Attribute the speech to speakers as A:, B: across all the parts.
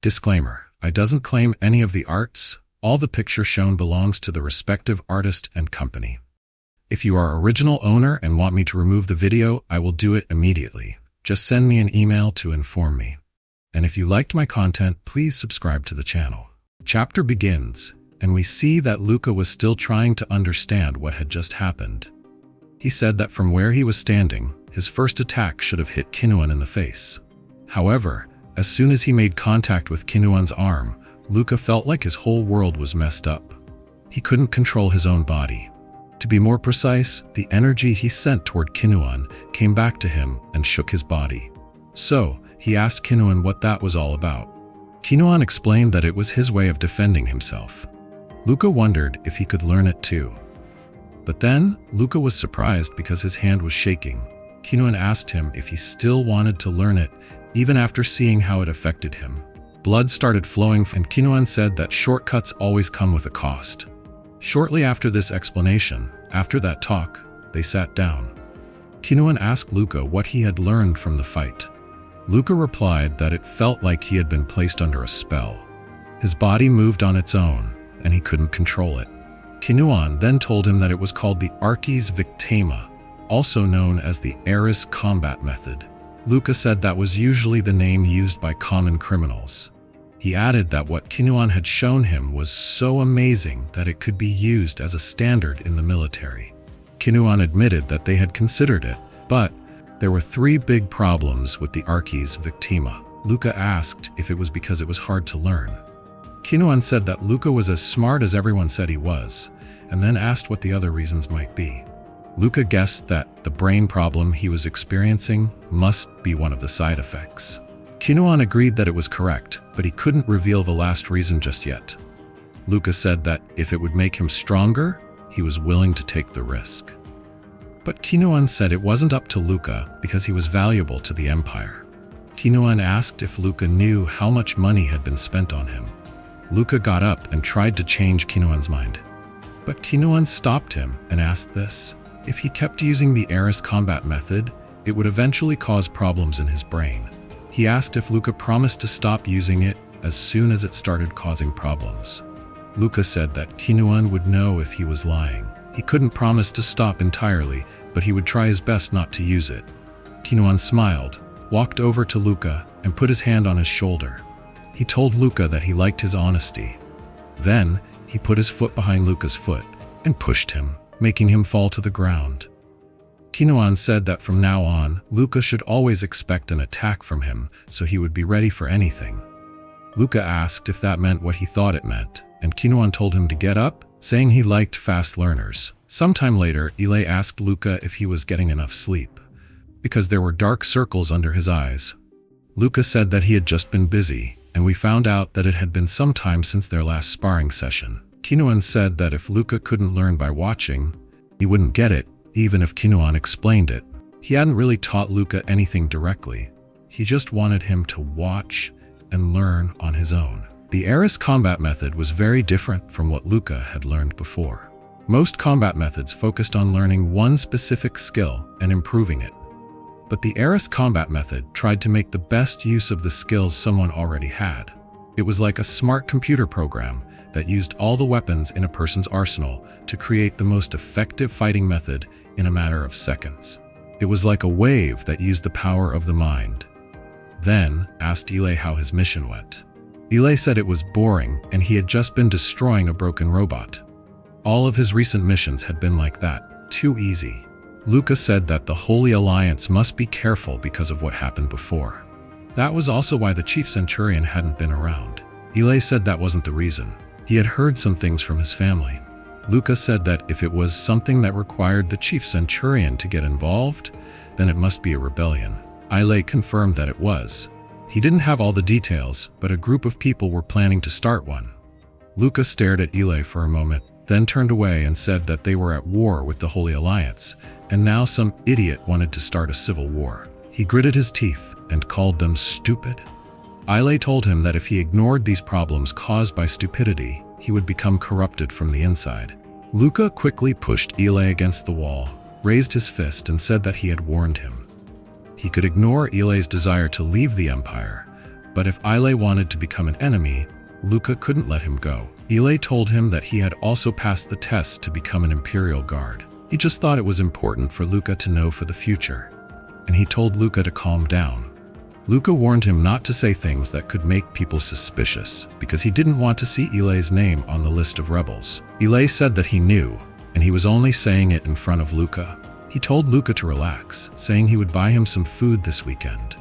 A: Disclaimer: I doesn't claim any of the arts. All the picture shown belongs to the respective artist and company. If you are original owner and want me to remove the video, I will do it immediately. Just send me an email to inform me. And if you liked my content, please subscribe to the channel. Chapter begins, and we see that Luca was still trying to understand what had just happened. He said that from where he was standing, his first attack should have hit KINUAN in the face. However, as soon as he made contact with KINUAN's arm, Luca felt like his whole world was messed up. He couldn't control his own body. To be more precise, the energy he sent toward KINUAN came back to him and shook his body. So, he asked KINUAN what that was all about. KINUAN explained that it was his way of defending himself. Luca wondered if he could learn it too. But then, Luca was surprised because his hand was shaking. KINUAN asked him if he still wanted to learn it, even after seeing how it affected him. Blood started flowing, and KINUAN said that shortcuts always come with a cost. Shortly after this explanation, after that talk, they sat down. KINUAN asked Luca what he had learned from the fight. Luca replied that it felt like he had been placed under a spell. His body moved on its own, and he couldn't control it. KINUAN then told him that it was called the Archie's Victama, also known as the Eris combat method. Luca said that was usually the name used by common criminals. He added that what KINUAN had shown him was so amazing that it could be used as a standard in the military. KINUAN admitted that they had considered it, but there were 3 big problems with the Archie's Victama. Luca asked if it was because it was hard to learn. KINUAN said that Luca was as smart as everyone said he was, and then asked what the other reasons might be. Luca guessed that the brain problem he was experiencing must be one of the side effects. KINUAN agreed that it was correct, but he couldn't reveal the last reason just yet. Luca said that if it would make him stronger, he was willing to take the risk. But KINUAN said it wasn't up to Luca because he was valuable to the Empire. KINUAN asked if Luca knew how much money had been spent on him. Luca got up and tried to change KINUAN's mind. But KINUAN stopped him and asked this: if he kept using the Eris combat method, it would eventually cause problems in his brain. He asked if Luca promised to stop using it as soon as it started causing problems. Luca said that KINUAN would know if he was lying. He couldn't promise to stop entirely, but he would try his best not to use it. KINUAN smiled, walked over to Luca, and put his hand on his shoulder. He told Luca that he liked his honesty. Then, he put his foot behind Luca's foot and pushed him, making him fall to the ground. KINUAN said that from now on, Luca should always expect an attack from him, so he would be ready for anything. Luca asked if that meant what he thought it meant, and KINUAN told him to get up, saying he liked fast learners. Sometime later, Ile asked Luca if he was getting enough sleep, because there were dark circles under his eyes. Luca said that he had just been busy, and we found out that it had been some time since their last sparring session. KINUAN said that if Luca couldn't learn by watching, he wouldn't get it, even if KINUAN explained it. He hadn't really taught Luca anything directly. He just wanted him to watch and learn on his own. The Eris combat method was very different from what Luca had learned before. Most combat methods focused on learning one specific skill and improving it. But the Eris combat method tried to make the best use of the skills someone already had. It was like a smart computer program that used all the weapons in a person's arsenal to create the most effective fighting method in a matter of seconds. It was like a wave that used the power of the mind. Then, asked Ile how his mission went. Ile said it was boring and he had just been destroying a broken robot. All of his recent missions had been like that, too easy. Luca said that the Holy Alliance must be careful because of what happened before. That was also why the Chief Centurion hadn't been around. Ile said that wasn't the reason. He had heard some things from his family. Luca said that if it was something that required the Chief Centurion to get involved, then it must be a rebellion. Ile confirmed that it was. He didn't have all the details, but a group of people were planning to start one. Luca stared at Ile for a moment, then turned away and said that they were at war with the Holy Alliance, and now some idiot wanted to start a civil war. He gritted his teeth and called them stupid. Ile told him that if he ignored these problems caused by stupidity, he would become corrupted from the inside. Luca quickly pushed Ile against the wall, raised his fist, and said that he had warned him. He could ignore Ile's desire to leave the Empire, But if Ile wanted to become an enemy, Luca couldn't let him go. Ile told him that he had also passed the test to become an Imperial Guard. He just thought it was important for Luca to know for the future, and he told Luca to calm down. Luca warned him not to say things that could make people suspicious, because he didn't want to see Ile's name on the list of rebels. Ile said that he knew, and he was only saying it in front of Luca. He told Luca to relax, saying he would buy him some food this weekend.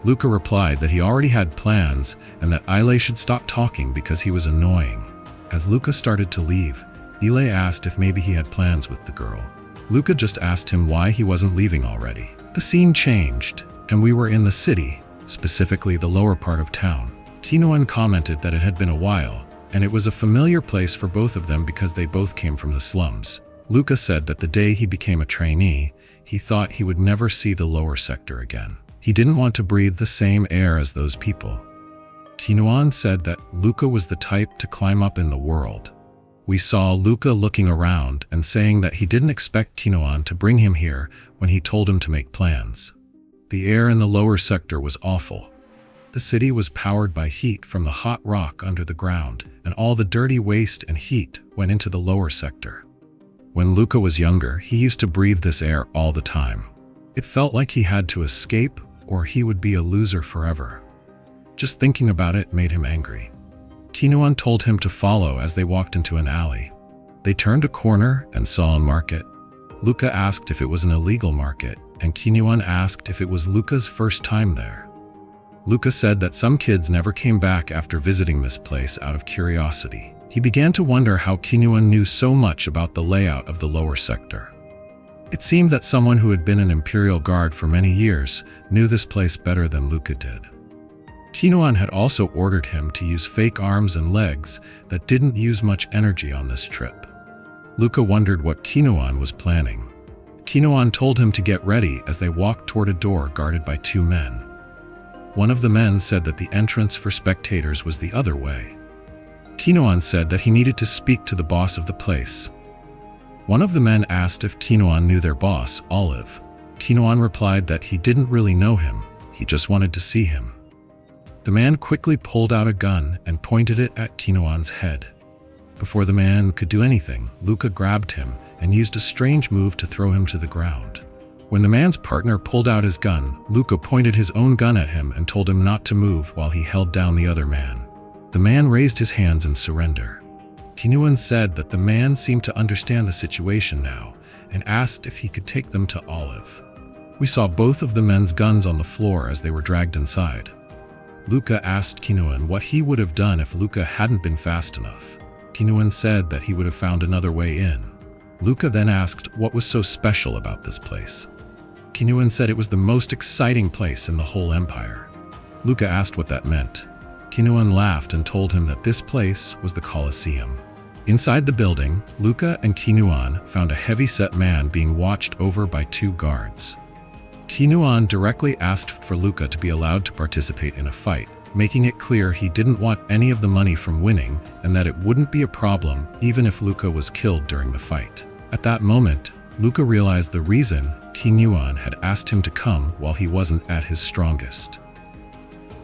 A: Luca replied that he already had plans and that Ile should stop talking because he was annoying. As Luca started to leave, Ile asked if maybe he had plans with the girl. Luca just asked him why he wasn't leaving already. The scene changed, and we were in the city, specifically the lower part of town. KINUAN commented that it had been a while, and it was a familiar place for both of them because they both came from the slums. Luca said that the day he became a trainee, he thought he would never see the lower sector again. He didn't want to breathe the same air as those people. KINUAN said that Luca was the type to climb up in the world. We saw Luca looking around and saying that he didn't expect KINUAN to bring him here when he told him to make plans. The air in the lower sector was awful. The city was powered by heat from the hot rock under the ground, and all the dirty waste and heat went into the lower sector. When Luca was younger, he used to breathe this air all the time. It felt like he had to escape or he would be a loser forever. Just thinking about it made him angry. KINUAN told him to follow as they walked into an alley. They turned a corner and saw a market. Luca asked if it was an illegal market, and KINUAN asked if it was Luca's first time there. Luca said that some kids never came back after visiting this place out of curiosity. He began to wonder how KINUAN knew so much about the layout of the lower sector. It seemed that someone who had been an Imperial Guard for many years knew this place better than Luca did. KINUAN had also ordered him to use fake arms and legs that didn't use much energy on this trip. Luca wondered what KINUAN was planning. KINUAN told him to get ready as they walked toward a door guarded by two men. One of the men said that the entrance for spectators was the other way. KINUAN said that he needed to speak to the boss of the place. One of the men asked if KINUAN knew their boss, Olive. KINUAN replied that he didn't really know him, he just wanted to see him. The man quickly pulled out a gun and pointed it at KINUAN's head. Before the man could do anything, Luca grabbed him and used a strange move to throw him to the ground. When the man's partner pulled out his gun, Luca pointed his own gun at him and told him not to move while he held down the other man. The man raised his hands in surrender. KINUAN said that the man seemed to understand the situation now and asked if he could take them to Olive. We saw both of the men's guns on the floor as they were dragged inside. Luca asked KINUAN what he would have done if Luca hadn't been fast enough. KINUAN said that he would have found another way in. Luca then asked what was so special about this place. KINUAN said it was the most exciting place in the whole empire. Luca asked what that meant. KINUAN laughed and told him that this place was the Colosseum. Inside the building, Luca and KINUAN found a heavy-set man being watched over by two guards. KINUAN directly asked for Luca to be allowed to participate in a fight, making it clear he didn't want any of the money from winning and that it wouldn't be a problem even if Luca was killed during the fight. At that moment, Luca realized the reason KINUAN had asked him to come while he wasn't at his strongest.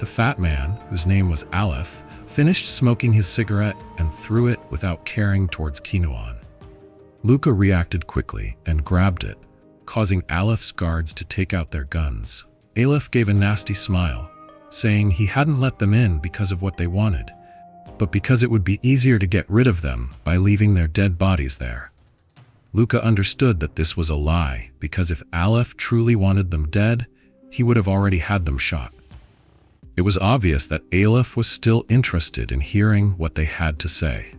A: The fat man, whose name was Aleph, finished smoking his cigarette and threw it without caring towards KINUAN. Luca reacted quickly and grabbed it, causing Aleph's guards to take out their guns. Aleph gave a nasty smile, saying he hadn't let them in because of what they wanted, but because it would be easier to get rid of them by leaving their dead bodies there. Luca understood that this was a lie, because if Aleph truly wanted them dead, he would have already had them shot. It was obvious that Aleph was still interested in hearing what they had to say.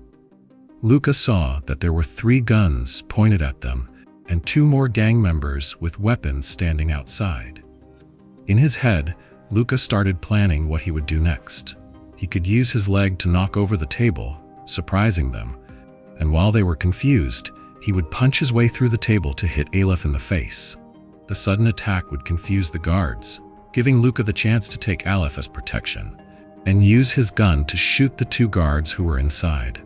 A: Luca saw that there were 3 guns pointed at them and 2 more gang members with weapons standing outside. In his head, Luca started planning what he would do next. He could use his leg to knock over the table, surprising them, and while they were confused, he would punch his way through the table to hit Aleph in the face. The sudden attack would confuse the guards, giving Luca the chance to take Aleph as protection, and use his gun to shoot the 2 guards who were inside.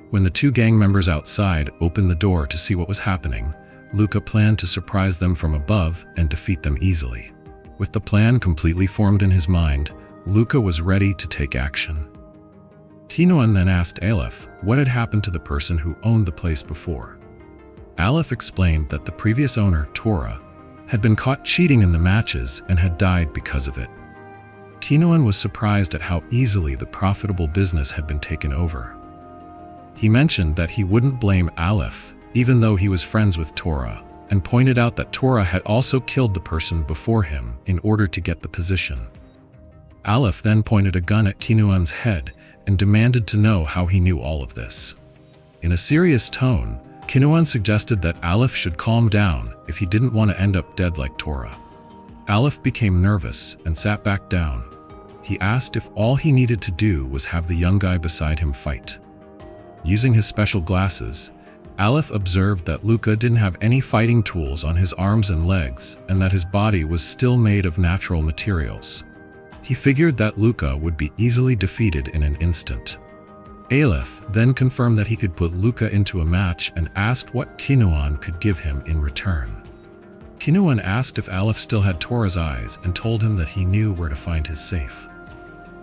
A: When the 2 gang members outside opened the door to see what was happening, Luca planned to surprise them from above and defeat them easily. With the plan completely formed in his mind, Luca was ready to take action. KINUAN then asked Aleph what had happened to the person who owned the place before. Aleph explained that the previous owner, Tora, had been caught cheating in the matches and had died because of it. KINUAN was surprised at how easily the profitable business had been taken over. He mentioned that he wouldn't blame Aleph, even though he was friends with Tora, and pointed out that Tora had also killed the person before him in order to get the position. Aleph then pointed a gun at KINUAN's head and demanded to know how he knew all of this. In a serious tone, KINUAN suggested that Aleph should calm down if he didn't want to end up dead like Tora. Aleph became nervous and sat back down. He asked if all he needed to do was have the young guy beside him fight. Using his special glasses, Aleph observed that Luca didn't have any fighting tools on his arms and legs and that his body was still made of natural materials. He figured that Luca would be easily defeated in an instant. Aleph then confirmed that he could put Luca into a match and asked what KINUAN could give him in return. KINUAN asked if Aleph still had Tora's eyes and told him that he knew where to find his safe.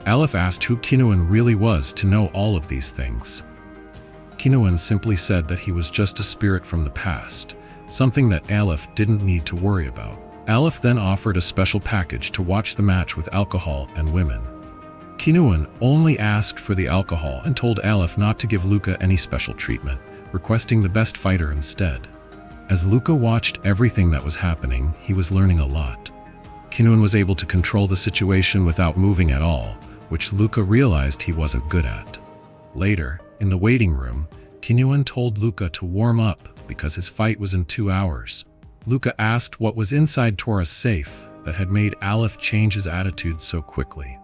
A: Aleph asked who KINUAN really was to know all of these things. KINUAN simply said that he was just a spirit from the past, something that Aleph didn't need to worry about. Aleph then offered a special package to watch the match with alcohol and women. KINUAN only asked for the alcohol and told Aleph not to give Luca any special treatment, requesting the best fighter instead. As Luca watched everything that was happening, he was learning a lot. KINUAN was able to control the situation without moving at all, which Luca realized he wasn't good at. Later, in the waiting room, KINUAN told Luca to warm up because his fight was in 2 hours. Luca asked what was inside Tora's safe that had made Aleph change his attitude so quickly.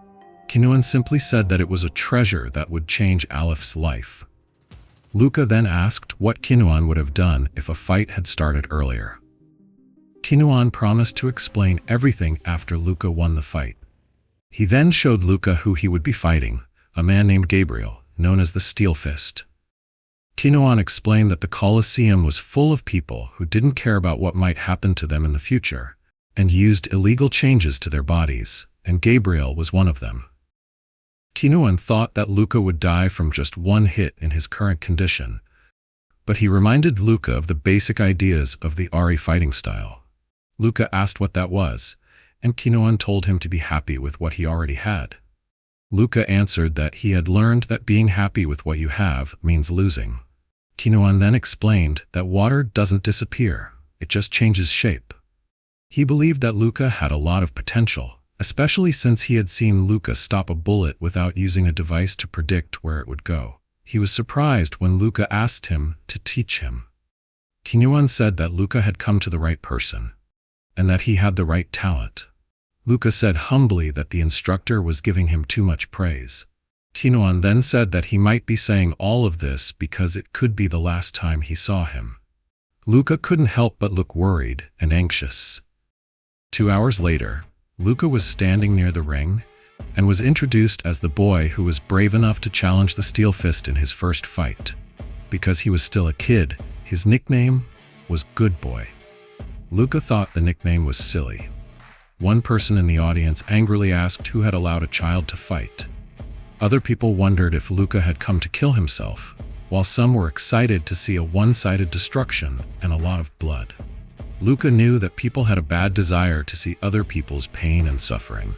A: KINUAN simply said that it was a treasure that would change Aleph's life. Luca then asked what KINUAN would have done if a fight had started earlier. KINUAN promised to explain everything after Luca won the fight. He then showed Luca who he would be fighting, a man named Gabriel, known as the Steel Fist. KINUAN explained that the Colosseum was full of people who didn't care about what might happen to them in the future, and used illegal changes to their bodies, and Gabriel was one of them. KINUAN thought that Luca would die from just one hit in his current condition, but he reminded Luca of the basic ideas of the Ari fighting style. Luca asked what that was, and KINUAN told him to be happy with what he already had. Luca answered that he had learned that being happy with what you have means losing. KINUAN then explained that water doesn't disappear, it just changes shape. He believed that Luca had a lot of potential, especially since he had seen Luca stop a bullet without using a device to predict where it would go. He was surprised when Luca asked him to teach him. KINUAN said that Luca had come to the right person, and that he had the right talent. Luca said humbly that the instructor was giving him too much praise. KINUAN then said that he might be saying all of this because it could be the last time he saw him. Luca couldn't help but look worried and anxious. 2 hours later, Luca was standing near the ring and was introduced as the boy who was brave enough to challenge the Steel Fist in his first fight. Because he was still a kid, his nickname was Good Boy. Luca thought the nickname was silly. One person in the audience angrily asked who had allowed a child to fight. Other people wondered if Luca had come to kill himself, while some were excited to see a one-sided destruction and a lot of blood. Luca knew that people had a bad desire to see other people's pain and suffering,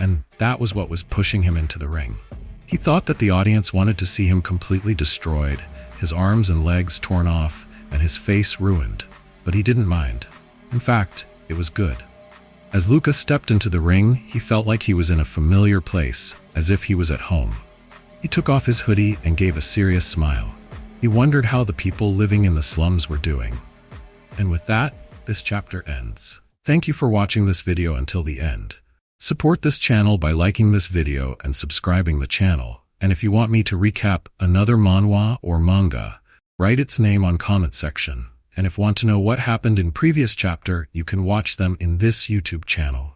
A: and that was what was pushing him into the ring. He thought that the audience wanted to see him completely destroyed, his arms and legs torn off, and his face ruined, but he didn't mind. In fact, it was good. As Luca stepped into the ring, he felt like he was in a familiar place, as if he was at home. He took off his hoodie and gave a serious smile. He wondered how the people living in the slums were doing. And with that, this chapter ends. Thank you for watching this video until the end. Support this channel by liking this video and subscribing the channel. And if you want me to recap another manhwa or manga, write its name on comment section. And if you want to know what happened in previous chapter, you can watch them in this YouTube channel.